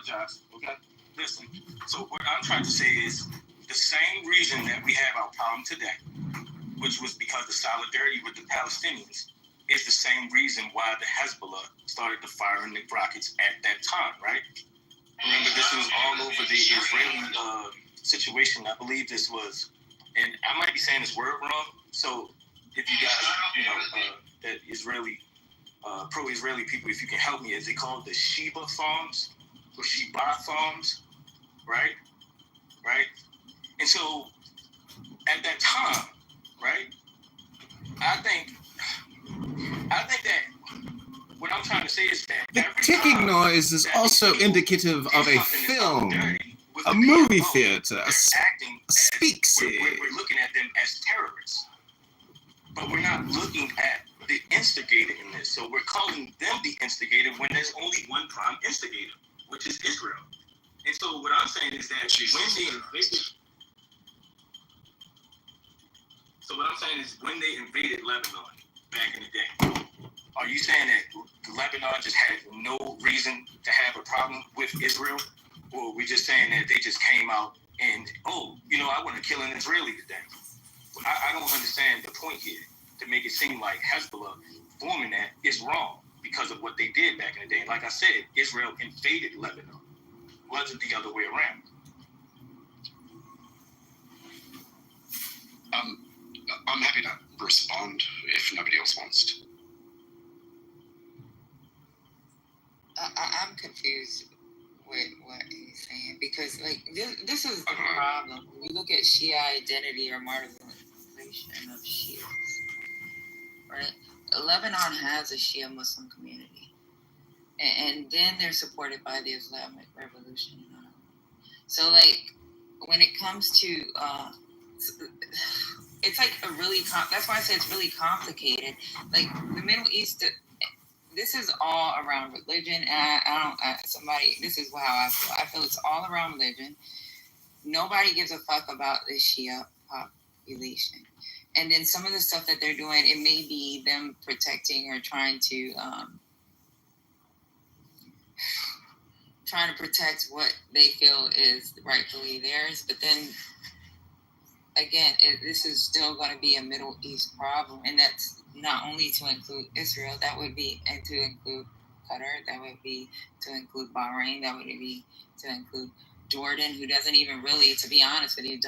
apologize. Okay? Listen. So what I'm trying to say is the same reason that we have our problem today, which was because of solidarity with the Palestinians, is the same reason why the Hezbollah started to fire the rockets at that time, right? Remember, this was all over the Israeli situation. I believe this was, and I might be saying this word wrong. So if you guys, that Israeli, pro-Israeli people, if you can help me, is it called the Sheba farms or Sheba farms, right? Right? And so at that time, right, I think that what I'm trying to say is that the ticking noise is also indicative of a film, a movie theater, a speak scene. We're looking at them as terrorists, but we're not looking at the instigator in this. So we're calling them the instigator when there's only one prime instigator, which is Israel. And so what I'm saying is that when they invaded Lebanon back in the day, are you saying that Lebanon just had no reason to have a problem with Israel? Or are we just saying that they just came out and, I want to kill an Israeli today? I don't understand the point here to make it seem like Hezbollah forming that is wrong because of what they did back in the day. Like I said, Israel invaded Lebanon. It wasn't the other way around. I'm happy to respond if nobody else wants to. I'm confused with what he's saying because, this is the problem. When you look at Shia identity or marginalization of Shias, right? Lebanon has a Shia Muslim community, and then they're supported by the Islamic Revolution. So, when it comes to, it's a really, that's why I say it's really complicated. The Middle East, this is all around religion, and this is how I feel. I feel it's all around religion. Nobody gives a fuck about the Shia population. And then some of the stuff that they're doing, it may be them protecting or trying to protect what they feel is rightfully theirs. But then, again, this is still going to be a Middle East problem, and that's not only to include Israel, that would be, and to include Qatar, that would be to include Bahrain, that would be to include Jordan, who doesn't even really, to be honest with you,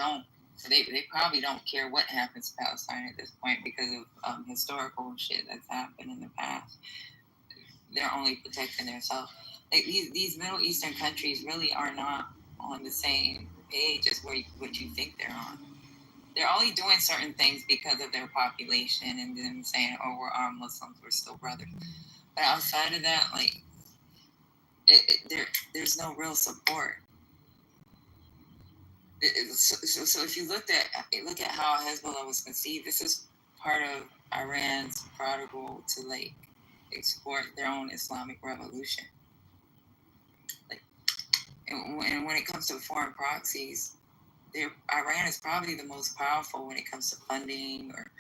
they probably don't care what happens to Palestine at this point because of historical shit that's happened in the past. They're only protecting themselves. These Middle Eastern countries really are not on the same page as what you think they're on. They're only doing certain things because of their population and them saying, we're all Muslims, we're still brothers. But outside of that, there's no real support. So if you look at how Hezbollah was conceived, this is part of Iran's protocol to export their own Islamic revolution. And when it comes to foreign proxies, Iran is probably the most powerful when it comes to funding or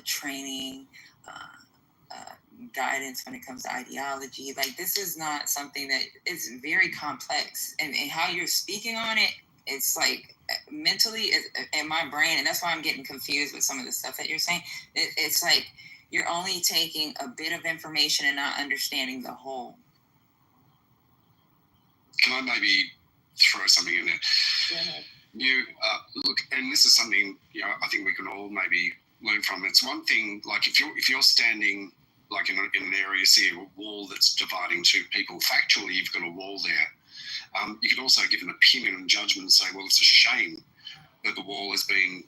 training, guidance when it comes to ideology. This is not something that is very complex. And how you're speaking on it, it's mentally in my brain, and that's why I'm getting confused with some of the stuff that you're saying. It's you're only taking a bit of information and not understanding the whole. Can I maybe throw something in there? Go ahead. You look, and this is something I think we can all maybe learn from. It's one thing, if you're standing in an area, you see a wall that's dividing two people. Factually, you've got a wall there. You could also give an opinion and judgment and say, well, it's a shame that the wall has been,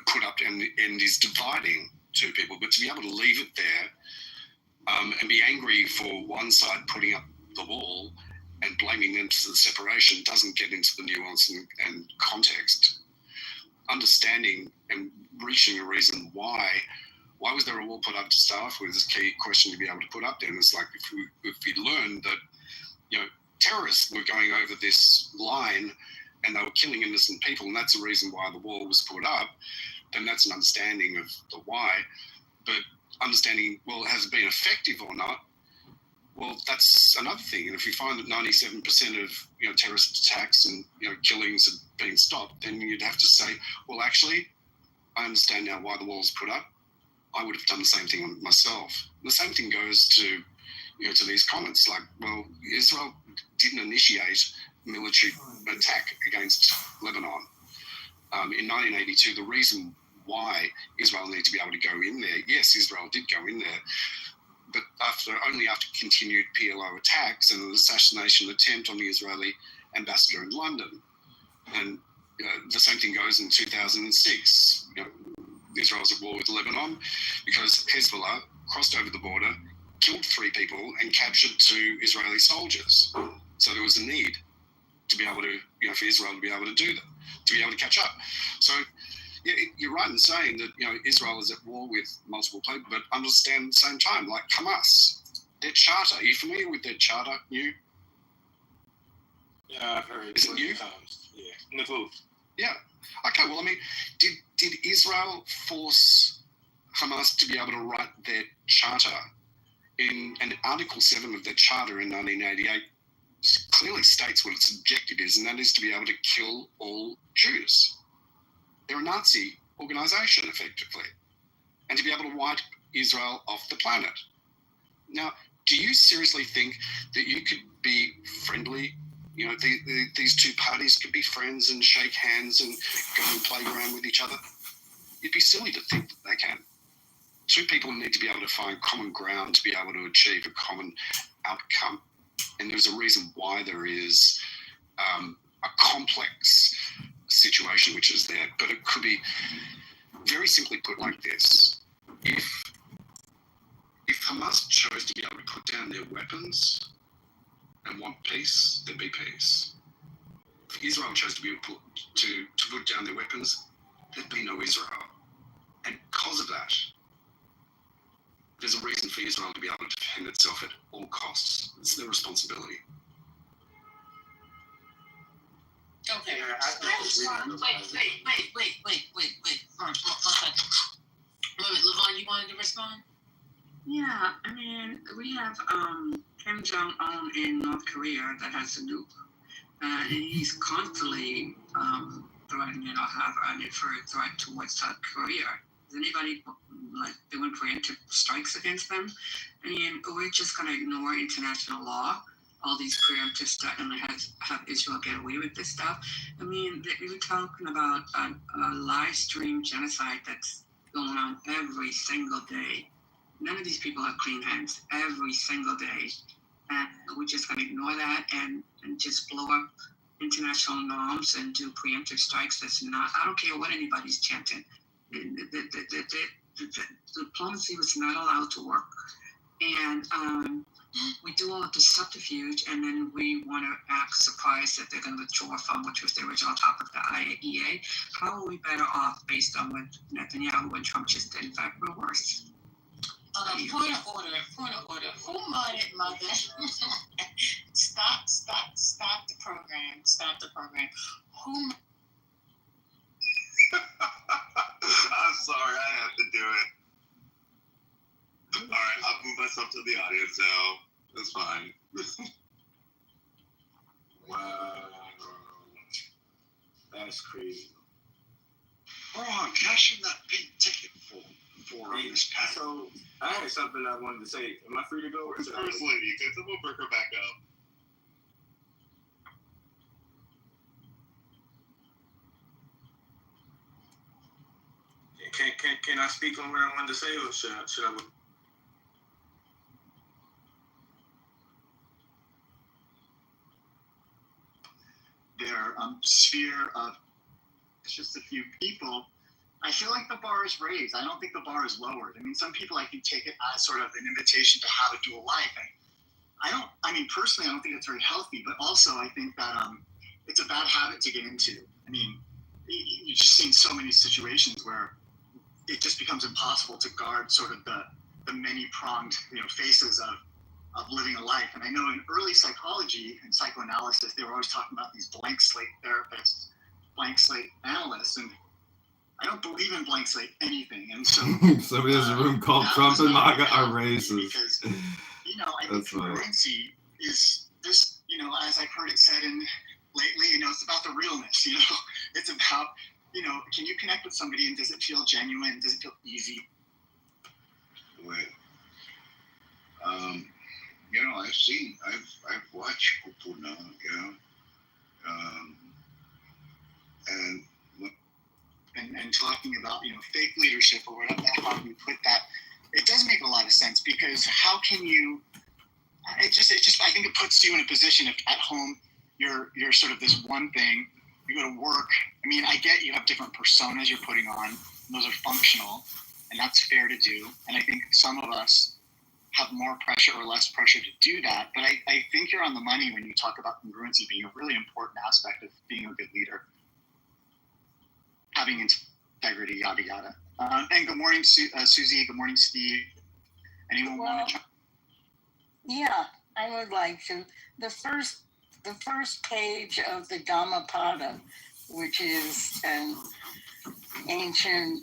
put up and is dividing two people. But to be able to leave it there and be angry for one side putting up the wall and blaming them for the separation doesn't get into the nuance and context. Understanding and reaching a reason why was there a wall put up to start with is a key question to be able to put up there. And it's if we learned that, terrorists were going over this line and they were killing innocent people, and that's the reason why the wall was put up, then that's an understanding of the why. But understanding, well, has it been effective or not? Well, that's another thing. And if we find that 97% of terrorist attacks and killings have been stopped, then you'd have to say, well, actually, I understand now why the wall was put up. I would have done the same thing myself. The same thing goes to to these comments like, well, Israel didn't initiate military attack against Lebanon. In 1982, the reason why Israel needed to be able to go in there, yes, Israel did go in there, but only after continued PLO attacks and an assassination attempt on the Israeli ambassador in London. And the same thing goes in 2006. Israel's at war with Lebanon because Hezbollah crossed over the border, killed 3 people, and captured 2 Israeli soldiers. So there was a need to be able to, for Israel to be able to do that, to be able to catch up. So yeah, you're right in saying that Israel is at war with multiple people, but understand at the same time, like Hamas, their charter. Are you familiar with their charter? You? Yeah, I've heard. Is it you? Yeah, Navoo. Yeah. Okay. Well, I mean, did Israel force Hamas to be able to write their charter? In Article 7 of their charter in 1988 clearly states what its objective is, and that is to be able to kill all Jews. They're a Nazi organization, effectively, and to be able to wipe Israel off the planet. Now, do you seriously think that you could be friendly? These 2 parties could be friends and shake hands and go and play around with each other? You'd be silly to think that they can. 2 people need to be able to find common ground to be able to achieve a common outcome. And there's a reason why there is a complex situation which is there. But it could be very simply put like this. If Hamas chose to be able to put down their weapons and want peace, there'd be peace. If Israel chose to be able to put down their weapons, there'd be no Israel. And because of that, there's a reason for Israel to be able to defend itself at all costs. It's their responsibility. Okay. Wait. Levon, you wanted to respond? Yeah, I mean, we have Kim Jong-un in North Korea that has a nuke. And he's constantly threatening or have an infrared threat towards South Korea. Is anybody doing preemptive strikes against them? I mean, we're just going to ignore international law, all these preemptive stuff, and have Israel get away with this stuff. I mean, we're talking about a live stream genocide that's going on every single day. None of these people have clean hands every single day. And we're just going to ignore that and just blow up international norms and do preemptive strikes. That's not, I don't care what anybody's chanting. The diplomacy was not allowed to work. And we do all of this subterfuge, and then we want to act surprised that they're going to withdraw from, which was the original topic of the IAEA. How are we better off based on what Netanyahu and Trump just did? In fact, we're worse. Point of order. Who modded Mother? Stop the program. Who? I'm sorry, I have to do it. All right, I'll move myself to the audience now. That's fine. Wow. That's crazy. Hold on, cash in that big ticket for this pack. So, I had something I wanted to say. Am I free to go? Or First lady, can someone bring her back up? Can I speak on what I wanted to say, or should I? Their sphere of just a few people, I feel like the bar is raised. I don't think the bar is lowered. I mean, some people I think take it as sort of an invitation to have a dual life. And personally, I don't think it's very healthy, but also I think that it's a bad habit to get into. I mean, you've just seen so many situations where it just becomes impossible to guard sort of the many-pronged, faces of living a life. And I know in early psychology and psychoanalysis, they were always talking about these blank slate therapists, blank slate analysts, and I don't believe in blank slate anything. And so So there's a room called Trump and MAGA are racist. Because I think congruency is this, as I've heard it said lately, it's about the realness, it's about, can you connect with somebody and does it feel genuine? Does it feel easy? Well, I've watched people now, and talking about, fake leadership or whatever, how you put that, it does make a lot of sense because how can you, it just, I think it puts you in a position if at home, you're sort of this one thing, you go to work. I mean, I get you have different personas you're putting on, those are functional, and that's fair to do. And I think some of us have more pressure or less pressure to do that. But I think you're on the money when you talk about congruency being a really important aspect of being a good leader. Having integrity, yada, yada. And good morning, Susie. Good morning, Steve. Anyone want to jump? Yeah, I would like to. The first page of the Dhammapada, which is an ancient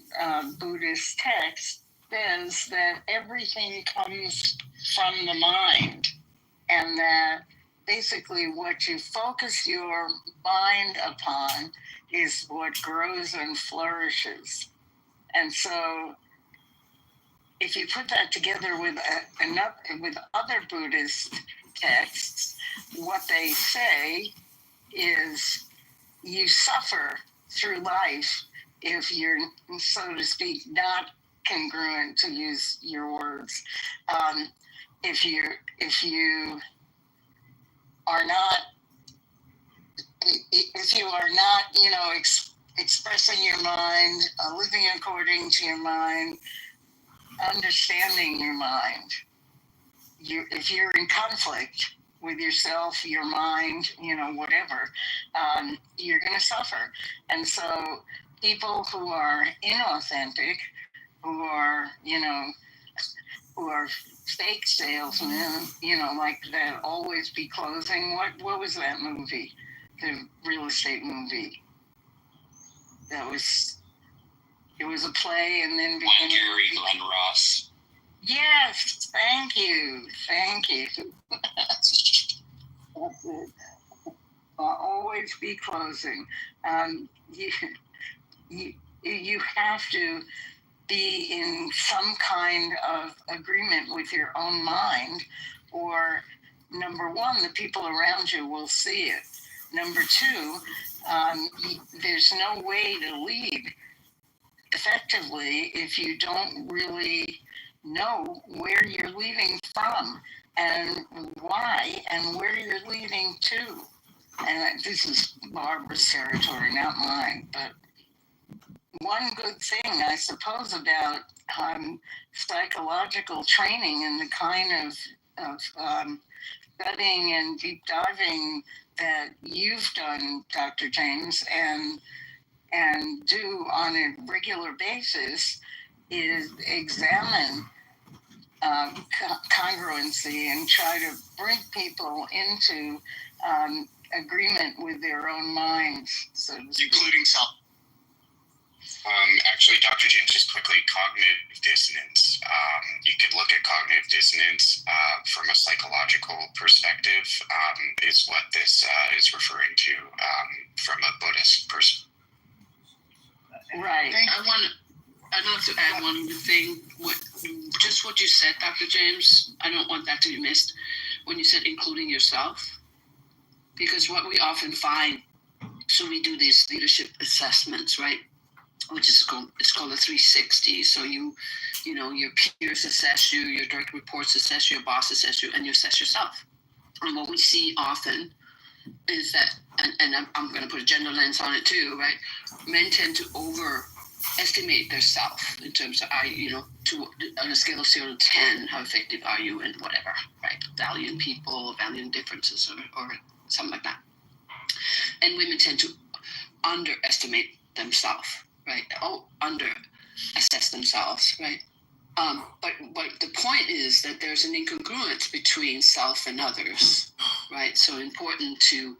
Buddhist text, says that everything comes from the mind, and that basically what you focus your mind upon is what grows and flourishes. And so if you put that together with other Buddhist texts, what they say is you suffer through life if you're, so to speak, not congruent, to use your words. If you are not, expressing your mind, living according to your mind, understanding your mind. If you're in conflict with yourself, your mind, whatever, you're going to suffer. And so people who are inauthentic, who are fake salesmen, like that Always Be Closing. What was that movie? The real estate movie. It was a play and then became Glenn Ross. Yes, thank you. That's it. Always be closing. You have to be in some kind of agreement with your own mind, or number one, the people around you will see it. Number two, there's no way to lead effectively if you don't really know where you're leading from and why and where you're leading to. And this is Barbara's territory, not mine. But one good thing, I suppose, about psychological training and the kind of studying and deep diving that you've done, Dr. James, and do on a regular basis is examine congruency and try to bring people into agreement with their own minds, so to speak. Including self. Actually, Dr. James, just quickly, cognitive dissonance. You could look at cognitive dissonance from a psychological perspective, is what this is referring to from a Buddhist perspective. Right. I'd like to add one other thing. What you said, Dr. James, I don't want that to be missed when you said including yourself. Because what we often find, so we do these leadership assessments, right? Which is called a 360. So your peers assess you, your direct reports assess you, your boss assess you, and you assess yourself. And what we see often is that, and I'm going to put a gender lens on it too, right? Men tend to overestimate their self in terms of, on a scale of 0 to 10, how effective are you in whatever, right? Valuing people, valuing differences, or something like that. And women tend to underestimate themselves, right? Under-assess themselves, right? But the point is that there's an incongruence between self and others, right? So important to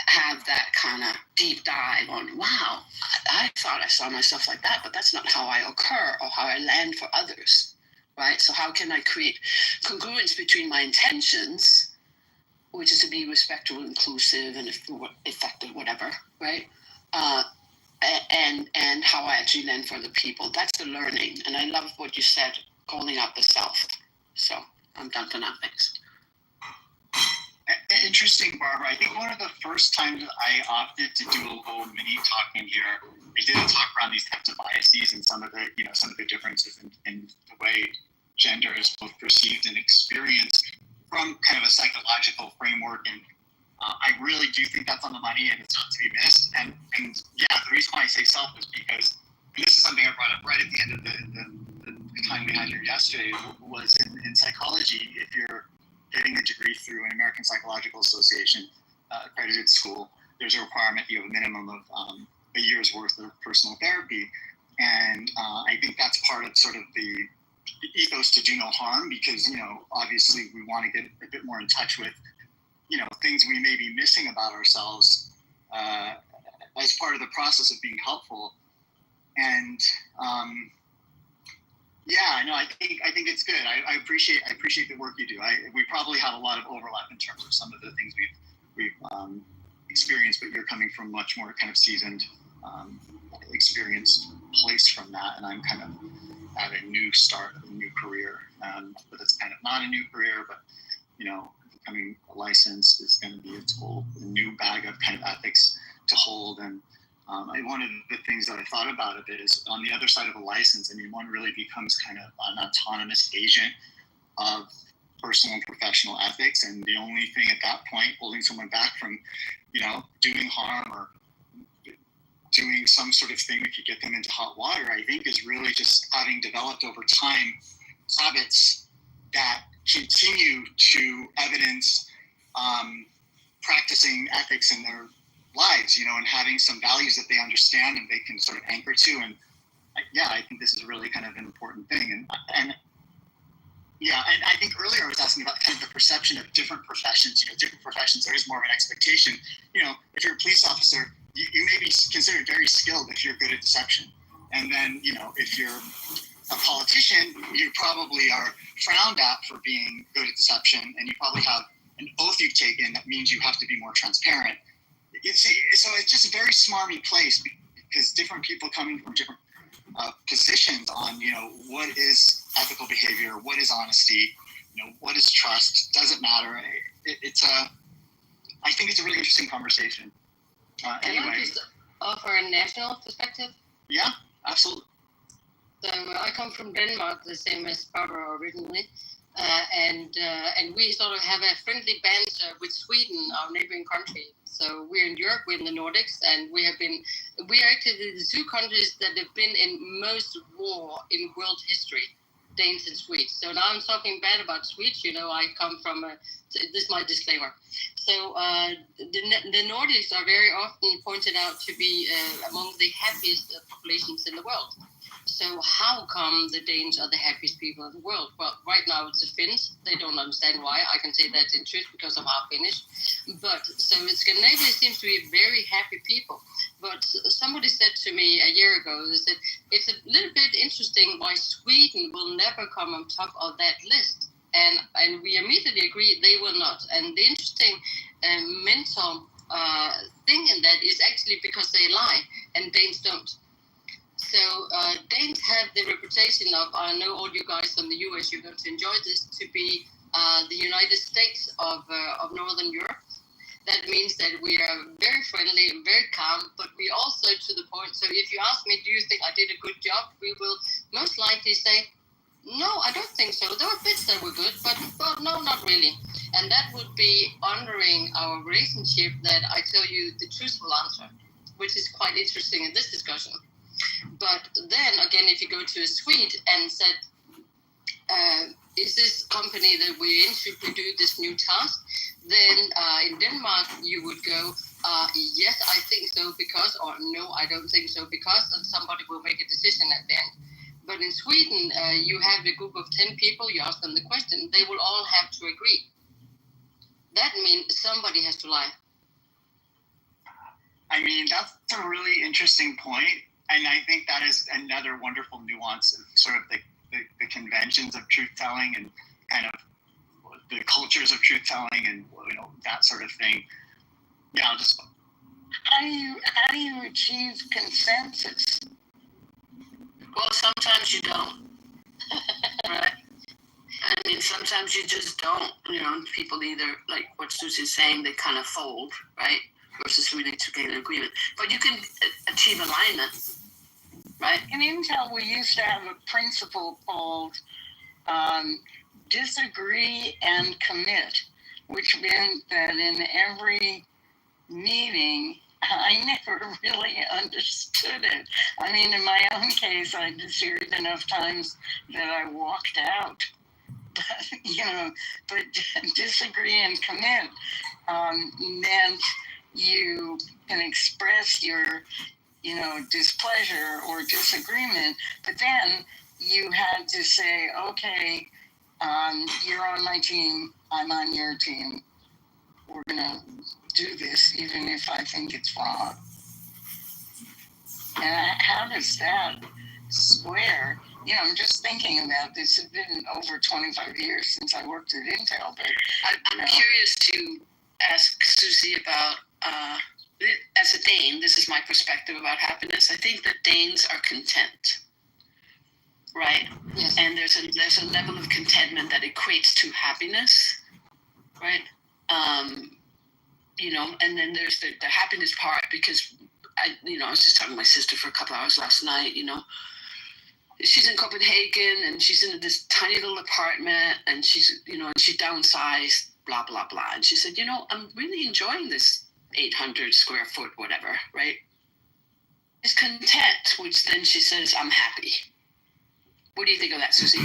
have that kind of deep dive on, wow, I thought I saw myself like that, but that's not how I occur or how I land for others, right? So how can I create congruence between my intentions, which is to be respectful, inclusive, and effective, whatever, right? And how I actually land for the people. That's the learning. And I love what you said, calling out the self. So I'm done for now. Thanks. Interesting, Barbara. I think one of the first times I opted to do a little mini talking here, I did a talk around these types of biases and some of the differences in the way gender is both perceived and experienced from kind of a psychological framework. And I really do think that's on the money and it's not to be missed. And yeah, the reason why I say self is because, and this is something I brought up right at the end of the time we had here yesterday, was in psychology, if you're getting a degree through an American Psychological Association accredited school, there's a requirement you have a minimum of a year's worth of personal therapy. And I think that's part of sort of the ethos to do no harm, because, obviously we want to get a bit more in touch with, things we may be missing about ourselves as part of the process of being helpful. And I think it's good. I appreciate the work you do. We probably have a lot of overlap in terms of some of the things we've experienced, but you're coming from much more kind of seasoned, experienced place from that, and I'm kind of at a new start of a new career. But it's kind of not a new career, but becoming licensed is going to be a new bag of kind of ethics to hold. And one of the things that I thought about a bit is on the other side of a license, one really becomes kind of an autonomous agent of personal and professional ethics. And the only thing at that point holding someone back from, doing harm or doing some sort of thing that could get them into hot water, I think, is really just having developed over time habits that continue to evidence practicing ethics in their lives, and having some values that they understand and they can sort of anchor to. And I think this is really kind of an important thing. And I think earlier I was asking about kind of the perception of different professions. Different professions, there is more of an expectation. If you're a police officer, you may be considered very skilled if you're good at deception. And then, if you're a politician, you probably are frowned at for being good at deception, and you probably have an oath you've taken that means you have to be more transparent. So it's just a very smarmy place, because different people coming from different positions on, what is ethical behavior, what is honesty, what is trust, doesn't matter. I think it's a really interesting conversation. Can I just offer a national perspective? Yeah, absolutely. So I come from Denmark, the same as Barbara originally, and we sort of have a friendly banter with Sweden, our neighboring country. So we're in Europe, we're in the Nordics, and we are actually the two countries that have been in most war in world history, Danes and Swedes. So now I'm talking bad about Swedes. I come from this is my disclaimer. So the Nordics are very often pointed out to be among the happiest populations in the world. So how come the Danes are the happiest people in the world? Well, right now it's the Finns. They don't understand why. I can say that in truth because I'm half Finnish. But so Scandinavia seems to be very happy people. But somebody said to me a year ago, they said, it's a little bit interesting why Sweden will never come on top of that list. And we immediately agreed they will not. And the interesting mental thing in that is actually because they lie and Danes don't. So Danes have the reputation of, I know all you guys from the US, you're going to enjoy this, to be the United States of Northern Europe. That means that we are very friendly and very calm, but we also to the point. So if you ask me, do you think I did a good job? We will most likely say, no, I don't think so. There were bits that were good, but no, not really. And that would be honoring our relationship, that I tell you the truthful answer, which is quite interesting in this discussion. But then again, if you go to a Swede and said, is this company that we're in, should we do this new task? Then in Denmark, you would go, yes, I think so because, or no, I don't think so because, and somebody will make a decision at the end. But in Sweden, you have a group of 10 people, you ask them the question, they will all have to agree. That means somebody has to lie. That's a really interesting point. And I think that is another wonderful nuance of sort of the the conventions of truth telling and kind of the cultures of truth telling and that sort of thing. Yeah, I'll just. How do you achieve consensus? Well, sometimes you don't. Right? I mean, sometimes you just don't. People either, like what Susie's saying, they kind of fold, right? Versus really to get an agreement. But you can achieve alignment, right? In Intel, we used to have a principle called disagree and commit, which meant that in every meeting, I never really understood it. I mean, in my own case, I disagreed enough times that I walked out. But disagree and commit meant you can express your, displeasure or disagreement, but then you had to say, okay, you're on my team, I'm on your team. We're gonna do this, even if I think it's wrong. And how does that square? I'm just thinking about this. It's been over 25 years since I worked at Intel, but I'm curious to ask Susie about, as a Dane, this is my perspective about happiness. I think that Danes are content, right? Yes. And there's a level of contentment that equates to happiness, right? And then there's the happiness part, because I was just talking to my sister for a couple hours last night. She's in Copenhagen and she's in this tiny little apartment and she's she downsized, blah blah blah, and she said, I'm really enjoying this 800 square foot whatever, right? It's content, which then she says, I'm happy. What do you think of that, Susie?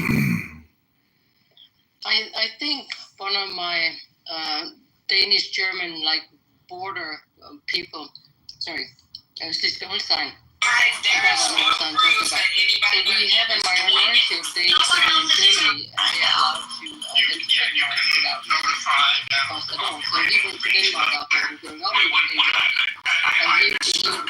I think one of my Danish-German border people, sorry, it's just the whole sign. So we have a minority of Danes living in Germany, and they are allowed to without cost at all. So he went to Denmark after growing up in Denmark, and he worked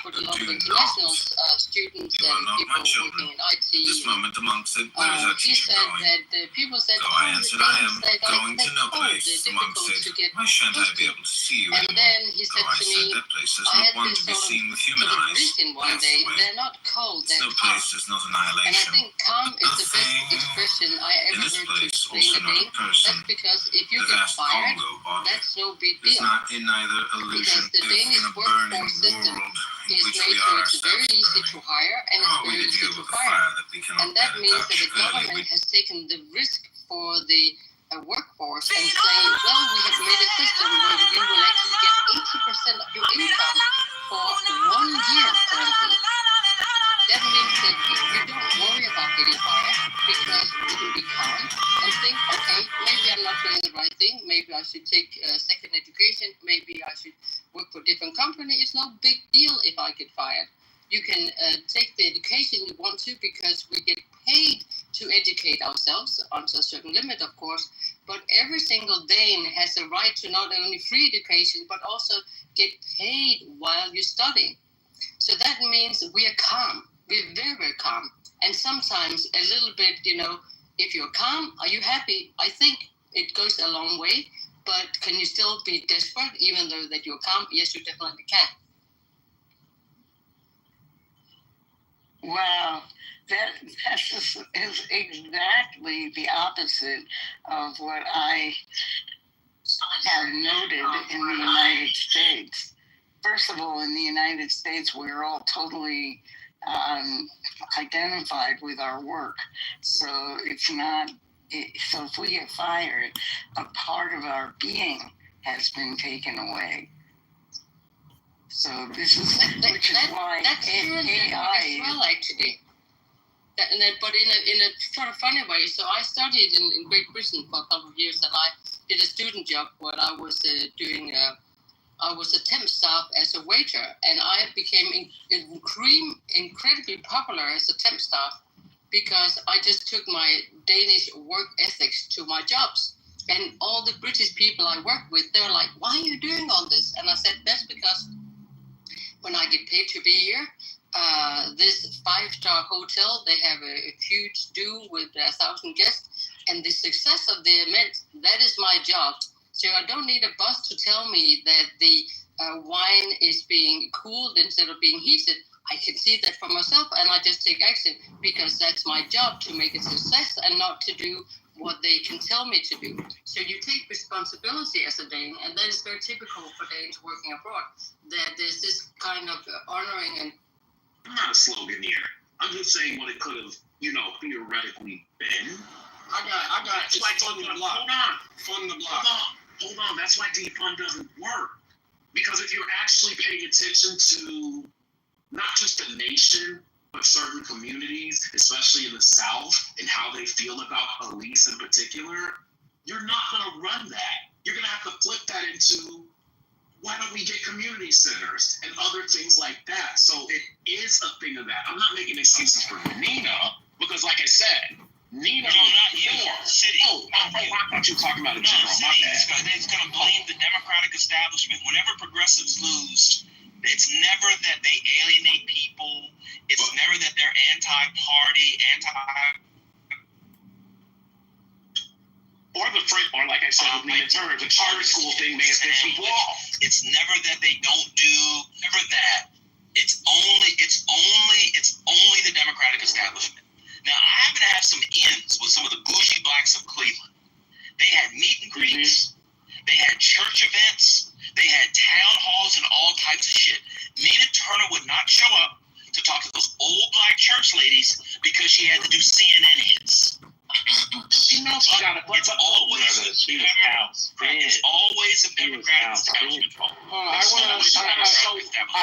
with a lot of international students and people working in IT. This moment amongst it, where is that He said that people said, So I answered, I am going to no place. Amongst it, why shan't I be able to see you and anymore? then he So said I to said, me, that place is I not had one this to be sort seen with human of eyes. vision one That's day. the way. They're not cold, they're No calm. place is not And I annihilation. think calm is the best Nothing expression I in ever this heard to place, explain also a not Dane. a person. That's because if you The get vast fired, Congo body that's no big is deal. not in neither illusion. Because the If Danish in a burning workforce system world in is which made we so are it's very ourselves easy to burning, hire and how it's are we very to easy deal to with the fire. fire that we cannot And that bear to means that touch? the Clearly, government has taken the risk for the workforce and saying, well, we have made a system where you will actually get 80% of your income for 1 year currently. That means that you don't worry about getting fired because you can be calm and think, okay, maybe I'm not doing the right thing. Maybe I should take a second education. Maybe I should work for a different company. It's no big deal if I get fired. You can take the education you want to because we get paid to educate ourselves onto a certain limit, of course. But every single Dane has a right to not only free education, but also get paid while you're studying. So that means we are calm. We're very, very calm. And sometimes a little bit, if you're calm, are you happy? I think it goes a long way. But can you still be desperate even though that you're calm? Yes, you definitely can. Wow, that is exactly the opposite of what I have noted in the United States. First of all, in the United States, we're all totally identified with our work. So it's not, so if we get fired, a part of our being has been taken away. So this is, which is why that's true in Denmark as well, actually. But in a sort of funny way. So I studied in Great Britain for a couple of years, and I did a student job where I was doing. I was a temp staff as a waiter, and I became incredibly popular as a temp staff because I just took my Danish work ethics to my jobs. And all the British people I worked with, they were like, "Why are you doing all this?" And I said, "That's because when I get paid to be here, this 5-star hotel, they have a huge do with 1,000 guests, and the success of the event, that is my job. So I don't need a boss to tell me that the wine is being cooled instead of being heated. I can see that for myself, and I just take action because that's my job to make a success and not to do what they can tell me to do. So you take responsibility as a Dane, and that is very typical for Danes working abroad, that there's this kind of honoring and I'm not a sloganeer. I'm just saying what it could have, theoretically been. I got. It's like fund the block. Fund the block. Hold on. That's why defund doesn't work. Because if you're actually paying attention to not just the nation, but certain communities, especially in the South, and how they feel about police in particular, you're not going to run that. You're going to have to flip that into, why don't we get community centers and other things like that? So it is a thing of that. I'm not making excuses for Nina, because like I said, Nina. No, not you. City. I thought you were talking about a general. My bad. It's going to blame the Democratic establishment. Whenever progressives lose, it's never that they alienate people. It's never that they're anti-party, or like I said, the charter school thing may have pissed people off. It's never that they don't do, never that. It's only the Democratic establishment. Now, I happen to have some ins with some of the bougie blacks of Cleveland. They had meet and greets. They had church events. They had town halls and all types of shit. Nina Turner would not show up to talk to those old black church ladies because she had to do CNN hits. She knows she got to put It's always a Democratic establishment fault. I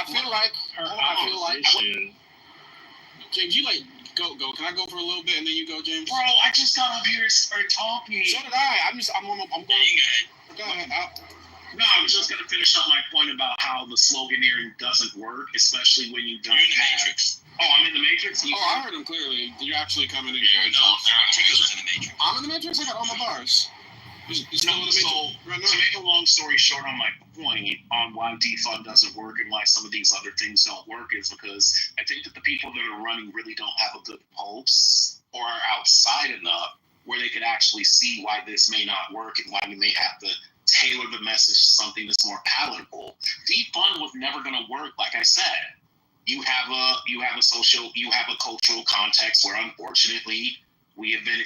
feel like James, you go. Can I go for a little bit and then you go, James? Bro, I just got up here and started talking. So did I. I'm going. Go ahead. No, I was just going to finish up my point about how the sloganeering doesn't work, especially when you don't You're in the Matrix. Oh, I'm in the Matrix? I heard him clearly. You're actually coming in. No, Artiguo's in the Matrix. I'm in the Matrix? I got all my bars. So, to make a long story short on my point on why defund doesn't work and why some of these other things don't work is because I think that the people that are running really don't have a good pulse or are outside enough where they could actually see why this may not work and why we may have to tailor the message to something that's more palatable. Defund was never going to work, like I said. You have a cultural context where unfortunately we have been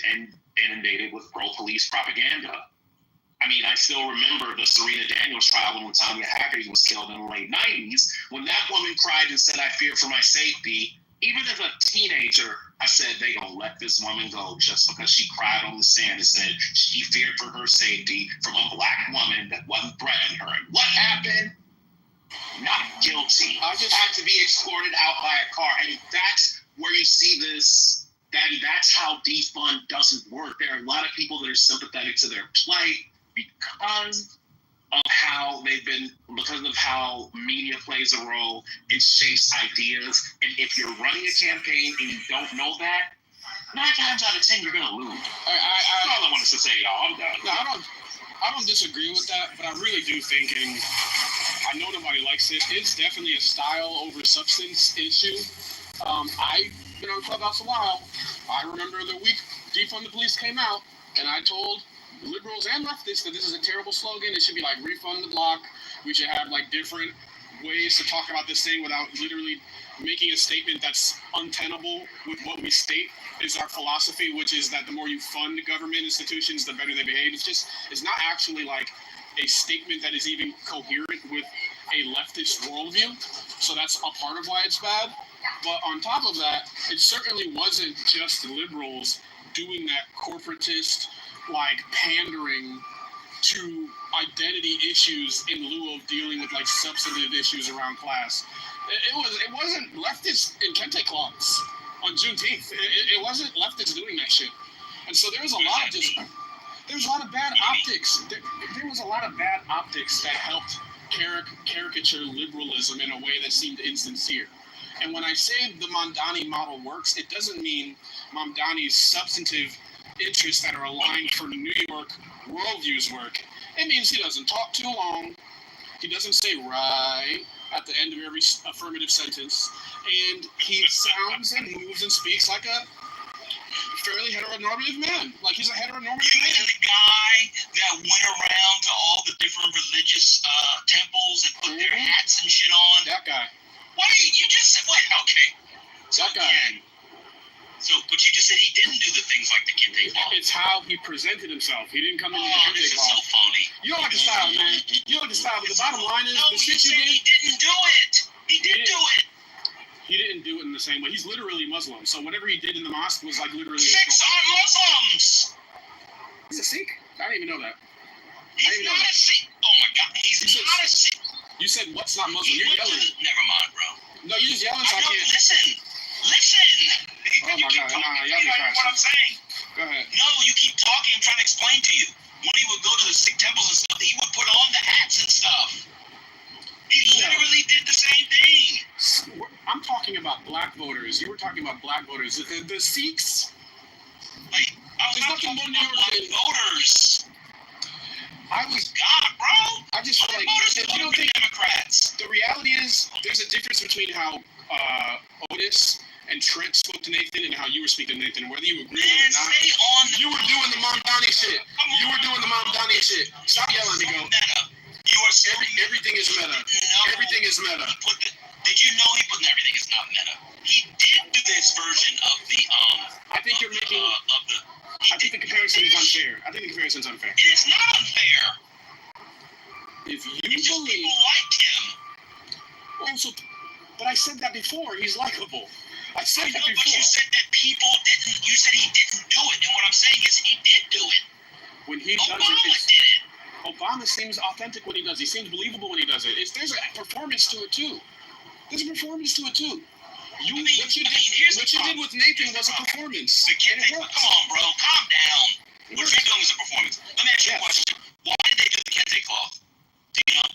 inundated with pro-police propaganda. I mean, I still remember the Serena Daniels trial when Tanya Haggerty was killed in the late 90s. When that woman cried and said, "I fear for my safety," even as a teenager, I said, they gonna let this woman go just because she cried on the stand and said she feared for her safety from a black woman that wasn't threatening her. And what happened? Not guilty. I just had to be escorted out by a car. And that's where you see this, that's how defund doesn't work. There are a lot of people that are sympathetic to their plight because of how media plays a role and shapes ideas. And if you're running a campaign and you don't know that, 9 times out of 10 you're gonna lose. That's all I wanted to say, y'all. I'm done. No, I don't disagree with that, but I really do think, and I know nobody likes it, it's definitely a style over substance issue. I've been on Clubhouse a while. I remember the week Defund the Police came out, and I told liberals and leftists that this is a terrible slogan. It should be like refund the block. We should have like different ways to talk about this thing without literally making a statement that's untenable with what we state is our philosophy, which is that the more you fund government institutions, the better they behave. It's not actually like a statement that is even coherent with a leftist worldview. So that's a part of why it's bad. But on top of that, it certainly wasn't just liberals doing that corporatist, like pandering to identity issues in lieu of dealing with like substantive issues around class. It wasn't leftists in kente clubs on Juneteenth. It wasn't leftists doing that shit. And so there was a lot of bad optics. There was a lot of bad optics that helped caricature liberalism in a way that seemed insincere. And when I say the Mamdani model works, it doesn't mean Mamdani's substantive interests that are aligned for New York worldviews work. It means he doesn't talk too long. He doesn't say right at the end of every affirmative sentence. And he sounds and moves and speaks like a fairly heteronormative man. Like he's a heteronormative You man. mean the guy that went around to all the different religious temples and put their hats and shit on? That guy. Wait, you just said, wait, okay. So That guy. again, but you just said he didn't do the things like the kente cloth. It's how he presented himself. He didn't come in with the kente This is cloth. so phony. You don't like the style, man. You don't like the style, but the bottom line is No, the you shit you said did. he didn't do it. He did do it. He didn't do it in the same way. He's literally Muslim, so whatever he did in the mosque was like literally. Sikhs aren't Muslims. He's a Sikh. I didn't even know that. He's not a Sikh. Oh my God, he's not a Sikh. You said what's not Muslim? You're yelling. Never mind, bro. No, you're just yelling, so I can't. Listen. Oh my God, nah, y'all be what I'm saying. Go ahead. No, you keep talking. I'm trying to explain to you. When he would go to the Sikh temples and stuff, he would put on the hats and stuff. He literally did the same thing. I'm talking about black voters. You were talking about black voters. The Sikhs. Wait, there's nothing more New York than voters. I was God, bro. I just feel like if you don't think Democrats. The reality is there's a difference between how Otis and Trent spoke to Nathan and how you were speaking to Nathan. Whether you agree with it or not, you were doing the Mom Donnie shit. You were doing the Mom Donnie shit. Stop yelling at me, go. You are so everything is meta. Everything is meta. Did you know he put everything is not meta? He did do this version of the I think you're making. I think the comparison is unfair. I think the comparison is unfair. It is not unfair. If you it's just believe, people like him. Also, but I said that before. He's likable. I said that before. But you said that people didn't. You said he didn't do it, and what I'm saying is he did do it. When he does it, Obama seems authentic when he does it. He seems believable when he does it. There's a performance to it too. There's a performance to it too. What you did with Nathan was a performance. Come on, bro. Calm down. What you're doing is a performance. Let me ask you a question. Why did they do the kente cloth? Do you know?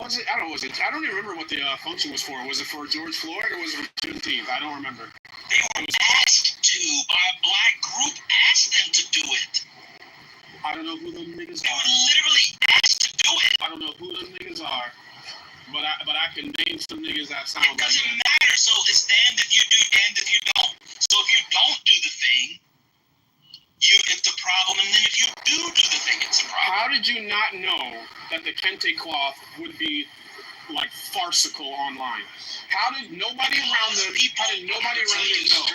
Was it? I don't know. I don't even remember what the function was for. Was it for George Floyd or was it for Juneteenth? I don't remember. They were asked to by a black group. Asked them to do it. I don't know who them niggas are. They were literally asked to do it. I don't know who them niggas are. But I can name some niggas that sound like that. It doesn't matter. So it's damned if you do, damned if you don't. So if you don't do the thing, it's a problem. And then if you do the thing, it's a problem. How did you not know that the kente cloth would be like farcical online? How did nobody around them? How did nobody around them know?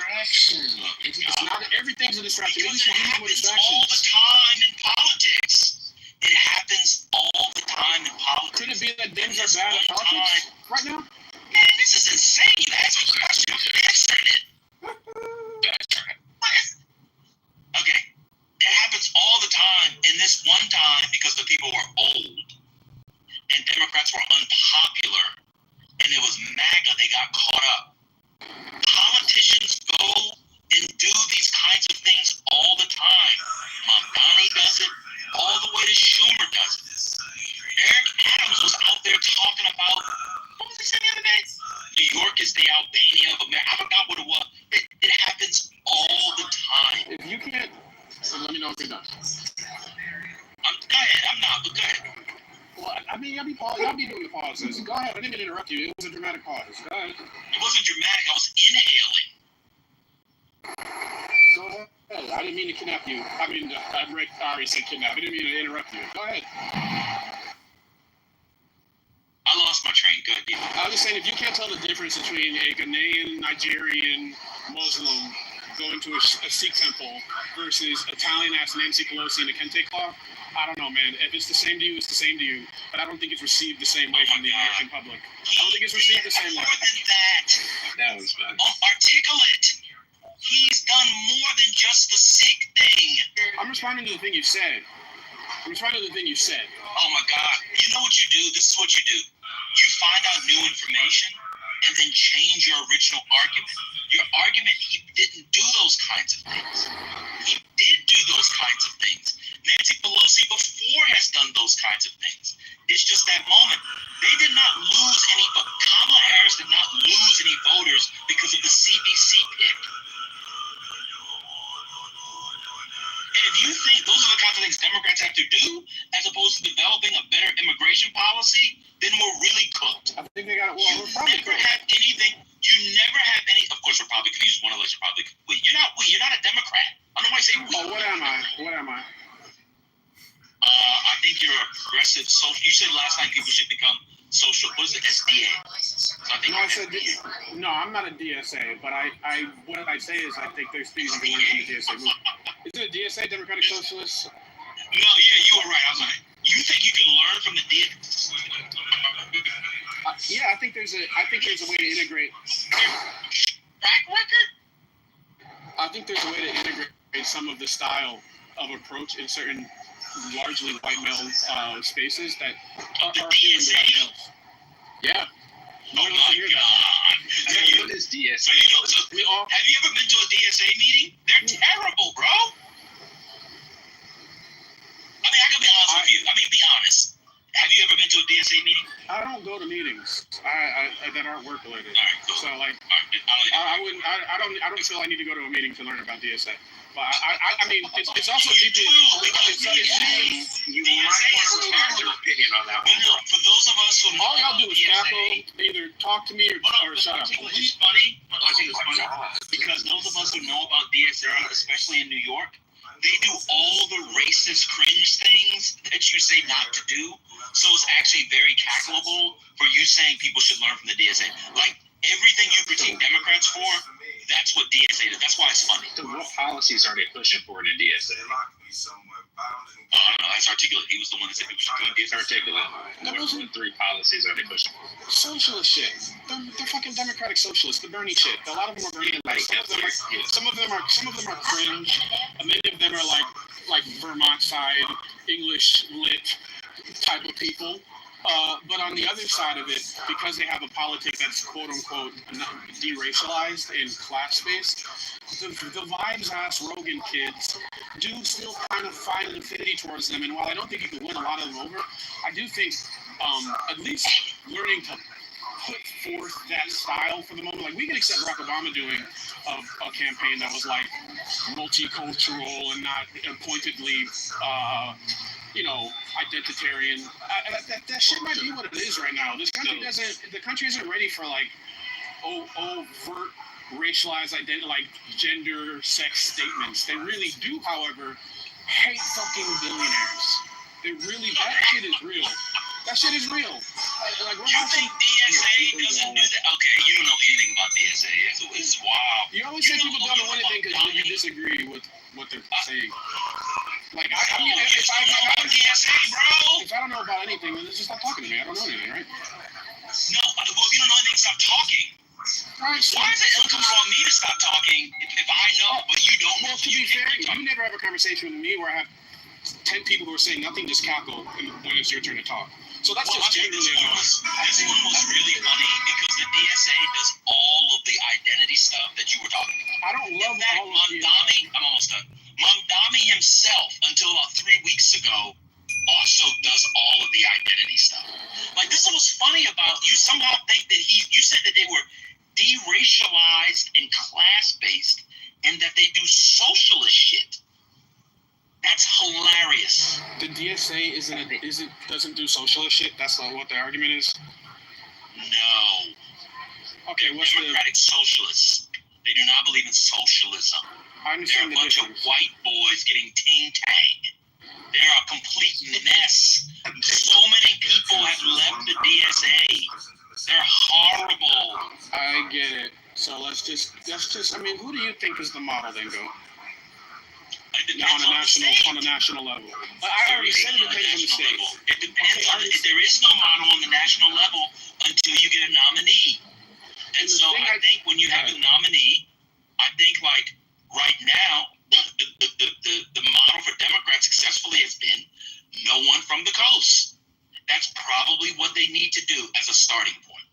It's not. Everything's a distraction. Because it happens all the time in politics. It happens all the time in politics. Could it be that Dems are bad at politics right now? Man, this is insane. You asked me a question. Answering it. Okay. It happens all the time. And this one time, because the people were old and Democrats were unpopular, and it was MAGA, they got caught up. Politicians go and do these kinds of things all the time. Mamdani does it. All the way to Schumer does it. Eric Adams was out there talking about, what was he saying the other day? New York is the Albania of America. I forgot what it was. It happens all the time. If you can't, so let me know if you're done. Go ahead. I'm not, but go ahead. Well, I mean, y'all be doing the pauses. Go ahead. I didn't mean to interrupt you. It was a dramatic pause. Go ahead. It wasn't dramatic. I was inhaling. Go ahead. I didn't mean to kidnap you. I mean, I already said kidnap. I didn't mean to interrupt you. Go ahead. I lost my train. Go ahead. I was just saying, if you can't tell the difference between a Ghanaian, Nigerian, Muslim going to a Sikh temple versus Italian-ass Nancy Pelosi in a kente cloth, I don't know, man. If it's the same to you, it's the same to you. But I don't think it's received the same way from the American public. I don't think it's received the same way. More than that. That was bad. Articulate. He's done more than just the Sikh thing. I'm responding to the thing you said. Oh my God. You know what you do? This is what you do. You find out new information and then change your original argument. Your argument, he didn't do those kinds of things. He did do those kinds of things. Nancy Pelosi before has done those kinds of things. It's just that moment. They did not lose any, but Kamala Harris did not lose any voters because of the CBC pick. And if you think those are the kinds of things Democrats have to do, as opposed to developing a better immigration policy, policy, then we're really cooked. I think they got it. Well, You never have anything. You never have any. Of course, Republicans use one election. Republican. You're not. You're not a Democrat. I don't know why I say we. Oh, what am I? What am I? I think you're a progressive social. You said last night people should become social. What is it? SDA. So I think No, I said no. I'm not a DSA, but what I say is I think there's things you can learn from the DSA movement. Is it a DSA, Democratic Socialist? No, yeah, you were right. I was like, you think you can learn from the DSA? Yeah, I think there's a way to integrate. Track record? I think there's a way to integrate some of the style of approach in certain largely white male spaces that are appealing to white males. Yeah. Oh my God. What is DSA? So have you ever been to a DSA meeting? They're terrible, bro. I mean, I can be honest with you. I mean, be honest. Have you ever been to a DSA meeting? I don't go to meetings that aren't work related. All right, cool. So like, I don't feel I need to go to a meeting to learn about DSA. But I mean, it's also deeply. You might want to respect your opinion on that one. For those of us who know All y'all do is DSA, cackle, either talk to me or shut up. I think it's funny. I think it's funny because those of us who know about DSA, especially in New York, they do all the racist cringe things that you say not to do. So it's actually very cackleable for you saying people should learn from the DSA. Like everything you critique Democrats for, that's what DSA does. That's why it's funny. So what policies are they pushing for in the DSA? No, that's Articulate. He was the one that said people should do DSA. Articulate. What 3 policies are they pushing for? Socialist shit. They're fucking democratic socialists. The Bernie shit. A lot of them are Bernie. Some of them are cringe. Many of them are like Vermont side English lit type of people. But on the other side of it, because they have a politic that's quote unquote deracialized and class based, the vibes-ass Rogan kids do still kind of find an affinity towards them. And while I don't think you can win a lot of them over, I do think at least learning to put forth that style for the moment. Like we can accept Barack Obama doing a campaign that was like multicultural and not pointedly identitarian. That shit might be what it is right now. The country isn't ready for like overt racialized like gender, sex statements. They really do, however, hate fucking billionaires. They really, that shit is real. That shit is real. You think DSA doesn't do that? Okay, you don't know anything about DSA. It's wild. You always say people don't know anything because you disagree with what they're saying. Like, I mean, if I don't know about anything, then just stop talking to me. I don't know anything, right? No, well, if you don't know anything, stop talking. Right, why is it incumbent on me to stop talking if I know, but you don't? Well, to be fair, you never have a conversation with me where I have 10 people who are saying nothing, just cackle when it's your turn to talk. So that's just generally this one was really funny because the DSA does all of the identity stuff that you were talking about. I don't love all of the I'm almost done. Mamdani himself, until about 3 weeks ago, also does all of the identity stuff. Like, this is what's funny about you. Somehow think that you said that they were deracialized and class-based and that they do socialist shit. That's hilarious. The DSA doesn't do socialist shit. That's what the argument is. No. Okay, what's Democratic socialists? They do not believe in socialism. I understand They're a bunch of white boys getting ting-tanged. They're a complete mess. So many people have left the DSA. They're horrible. I get it. So let's just. I mean, who do you think is the model then, go? On a national level. I already said it depends on the state. It depends on there is no model on the national level until you get a nominee. And so I think when you have a nominee, I think like right now, the model for Democrats successfully has been no one from the coast. That's probably what they need to do as a starting point.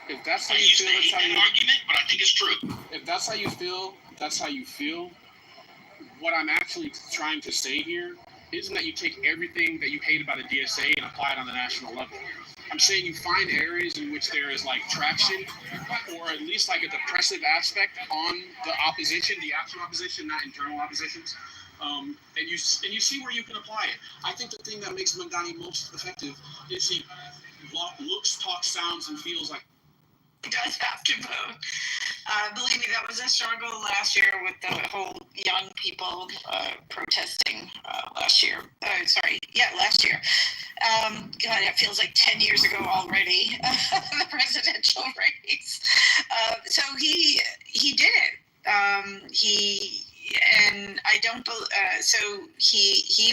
If that's how you feel, that's how you argument, but I think it's true. If that's how you feel, that's how you feel. What I'm actually trying to say here isn't that you take everything that you hate about a DSA and apply it on the national level. I'm saying you find areas in which there is like traction, or at least like a depressive aspect on the opposition, the actual opposition, not internal oppositions. and you see where you can apply it. I think the thing that makes Mamdani most effective is he looks, talks, sounds, and feels like he does have to vote. Believe me, that was a struggle last year with the whole young people protesting last year. Last year. God, it feels like 10 years ago already, the presidential race. So he did it. He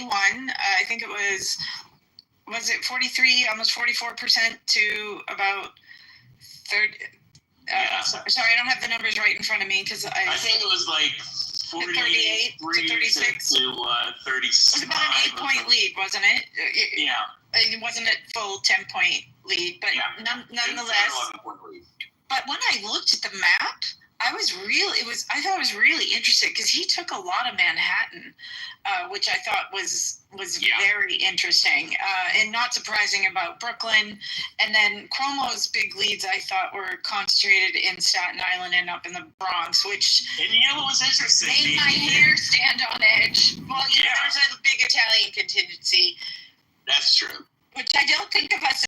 won. I think it was it 43, almost 44% to about 30. Sorry, I don't have the numbers right in front of me because I think it was like 38 to 36 to 36. It was about an 8-point lead, wasn't it? It wasn't a full 10-point lead, but nonetheless. But when I looked at the map, I thought it was really interesting because he took a lot of Manhattan, which I thought was very interesting and not surprising about Brooklyn. And then Cuomo's big leads I thought were concentrated in Staten Island and up in the Bronx, which and you know what was interesting? Made my hair stand on edge. Well, there's a big Italian contingency. That's true. Which I don't think of us